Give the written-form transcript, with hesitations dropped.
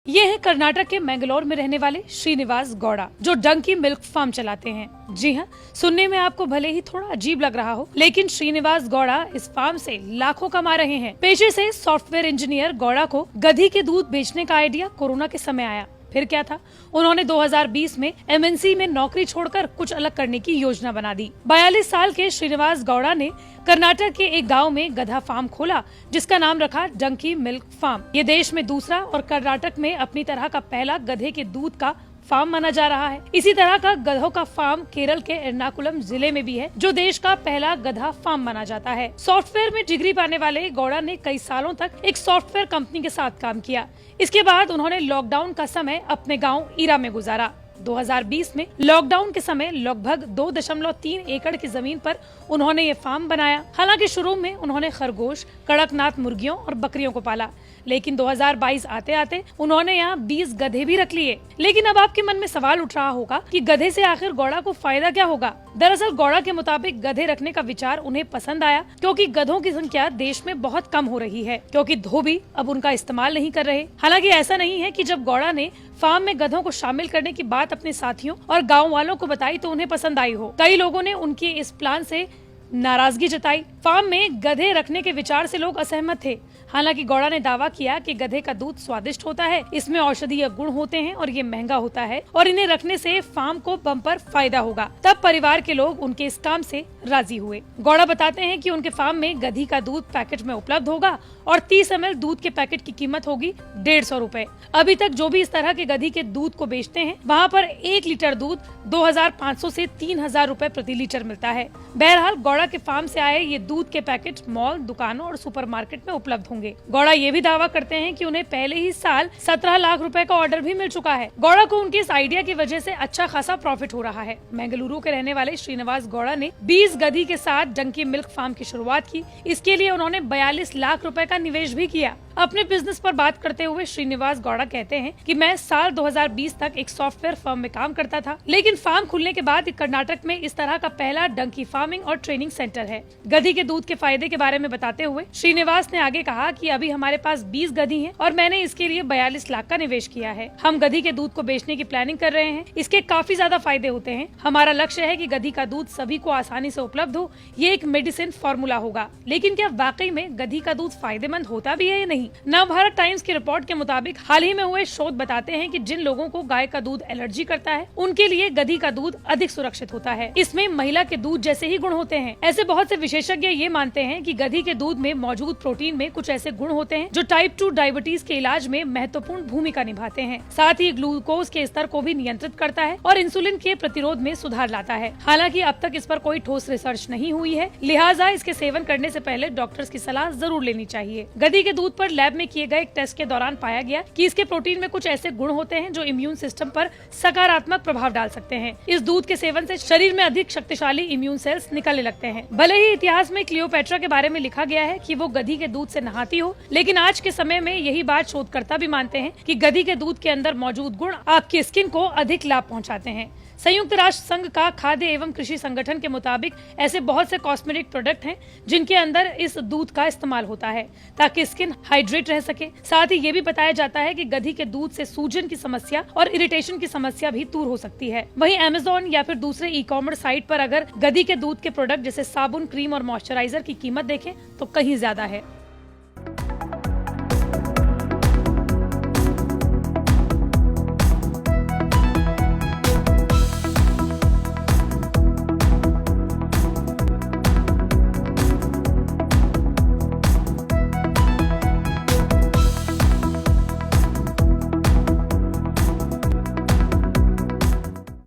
ये है कर्नाटक के मैंगलोर में रहने वाले श्रीनिवास गौड़ा, जो डंकी मिल्क फार्म चलाते हैं। जी हाँ, सुनने में आपको भले ही थोड़ा अजीब लग रहा हो, लेकिन श्रीनिवास गौड़ा इस फार्म से लाखों कमा रहे हैं। पेशे से सॉफ्टवेयर इंजीनियर गौड़ा को गधी के दूध बेचने का आइडिया कोरोना के समय आया। फिर क्या था, उन्होंने 2020 में एमएनसी में नौकरी छोड़कर कुछ अलग करने की योजना बना दी। 42 साल के श्रीनिवास गौड़ा ने कर्नाटक के एक गांव में गधा फार्म खोला, जिसका नाम रखा डंकी मिल्क फार्म। ये देश में दूसरा और कर्नाटक में अपनी तरह का पहला गधे के दूध का फार्म माना जा रहा है। इसी तरह का गधों का फार्म केरल के एर्नाकुलम जिले में भी है, जो देश का पहला गधा फार्म माना जाता है। सॉफ्टवेयर में डिग्री पाने वाले गौड़ा ने कई सालों तक एक सॉफ्टवेयर कंपनी के साथ काम किया। इसके बाद उन्होंने लॉकडाउन का समय अपने गाँव ईरा में गुजारा। 2020 में लॉकडाउन के समय लगभग 2.3 एकड़ की जमीन पर उन्होंने ये फार्म बनाया। हालांकि शुरू में उन्होंने खरगोश, कड़कनाथ मुर्गियों और बकरियों को पाला, लेकिन 2022 आते आते उन्होंने यहाँ 20 गधे भी रख लिए। लेकिन अब आपके मन में सवाल उठ रहा होगा कि गधे से आखिर गौड़ा को फायदा क्या होगा। दरअसल गौड़ा के मुताबिक गधे रखने का विचार उन्हें पसंद आया, क्योंकि गधों की संख्या देश में बहुत कम हो रही है, क्योंकि धोबी अब उनका इस्तेमाल नहीं कर रहे। हालांकि ऐसा नहीं है कि जब गौड़ा ने फार्म में गधों को शामिल करने की बात अपने साथियों और गाँव वालों को बताई तो उन्हें पसंद आई हो। कई लोगों ने उनके इस प्लान से नाराजगी जताई। फार्म में गधे रखने के विचार से लोग असहमत थे। हालांकि गौड़ा ने दावा किया कि गधे का दूध स्वादिष्ट होता है, इसमें औषधीय गुण होते हैं और ये महंगा होता है और इन्हें रखने से फार्म को बम्पर फायदा होगा। तब परिवार के लोग उनके इस काम से राजी हुए। गौड़ा बताते हैं कि उनके फार्म में गधी का दूध पैकेट में उपलब्ध होगा और 30 ml दूध के पैकेट की कीमत होगी 150 रूपए। अभी तक जो भी इस तरह के गधी के दूध को बेचते हैं, वहाँ पर 1 लीटर दूध 2500 से 3000 रूपए प्रति लीटर मिलता है। बहरहाल गौड़ा के फार्म से आए ये दूध के पैकेट मॉल, दुकानों और सुपरमार्केट में उपलब्ध होंगे। गौड़ा ये भी दावा करते हैं कि उन्हें पहले ही साल 17 लाख रुपए का ऑर्डर भी मिल चुका है। गौड़ा को उनके इस आइडिया की वजह से अच्छा खासा प्रॉफिट हो रहा है। बेंगलुरु के रहने वाले श्रीनिवास गौड़ा ने 20 गधी के साथ डंकी मिल्क फार्म की शुरुआत की। इसके लिए उन्होंने 42 लाख रुपए का निवेश भी किया। अपने बिजनेस पर बात करते हुए श्रीनिवास गौड़ा कहते हैं कि मैं साल 2020 तक एक सॉफ्टवेयर फर्म में काम करता था, लेकिन फार्म खुलने के बाद कर्नाटक में इस तरह का पहला डंकी फार्मिंग और ट्रेनिंग सेंटर है। गधी के दूध के फायदे के बारे में बताते हुए श्रीनिवास ने आगे कहा कि अभी हमारे पास 20 गधी हैं और मैंने इसके लिए 42 लाख का निवेश किया है। हम गधी के दूध को बेचने की प्लानिंग कर रहे हैं। इसके काफी ज्यादा फायदे होते हैं। हमारा लक्ष्य है कि गधी का दूध सभी को आसानी से उपलब्ध हो। ये एक मेडिसिन फॉर्मूला होगा। लेकिन क्या वाकई में गधी का दूध फायदेमंद होता भी है या नहीं? नवभारत टाइम्स की रिपोर्ट के मुताबिक हाल ही में हुए शोध बताते हैं कि जिन लोगों को गाय का दूध एलर्जी करता है, उनके लिए गधी का दूध अधिक सुरक्षित होता है। इसमें महिला के दूध जैसे ही गुण होते हैं। ऐसे बहुत से विशेषज्ञ ये मानते हैं कि गधी के दूध में मौजूद प्रोटीन में कुछ ऐसे गुण होते हैं जो टाइप 2 डायबिटीज के इलाज में महत्वपूर्ण भूमिका निभाते हैं। साथ ही ग्लूकोज के स्तर को भी नियंत्रित करता है और इंसुलिन के प्रतिरोध में सुधार लाता है। हालांकि अब तक इस पर कोई ठोस रिसर्च नहीं हुई है, लिहाजा इसके सेवन करने से पहले डॉक्टर्स की सलाह जरूर लेनी चाहिए। गधी के दूध पर लैब में किए गए एक टेस्ट के दौरान पाया गया कि इसके प्रोटीन में कुछ ऐसे गुण होते हैं जो इम्यून सिस्टम पर सकारात्मक प्रभाव डाल सकते हैं। इस दूध के सेवन से शरीर में अधिक शक्तिशाली इम्यून सेल्स निकलने लगते हैं। भले ही इतिहास में क्लियोपेट्रा के बारे में लिखा गया है कि वो गधी के दूध से नहाती हो, लेकिन आज के समय में यही बात शोधकर्ता भी मानते हैं कि गधी के दूध के अंदर मौजूद गुण आपकी स्किन को अधिक लाभ पहुंचाते हैं। संयुक्त राष्ट्र संघ का खाद्य एवं कृषि संगठन के मुताबिक ऐसे बहुत से कॉस्मेटिक प्रोडक्ट हैं जिनके अंदर इस दूध का इस्तेमाल होता है ताकि स्किन हाइड्रेट रह सके। साथ ही ये भी बताया जाता है कि गधी के दूध से सूजन की समस्या और इरिटेशन की समस्या भी दूर हो सकती है। वहीं अमेज़न या फिर दूसरे ई-कॉमर्स साइट पर अगर गधी के दूध के प्रोडक्ट जैसे साबुन, क्रीम और मॉइस्चराइजर की कीमत देखें तो कहीं ज्यादा है।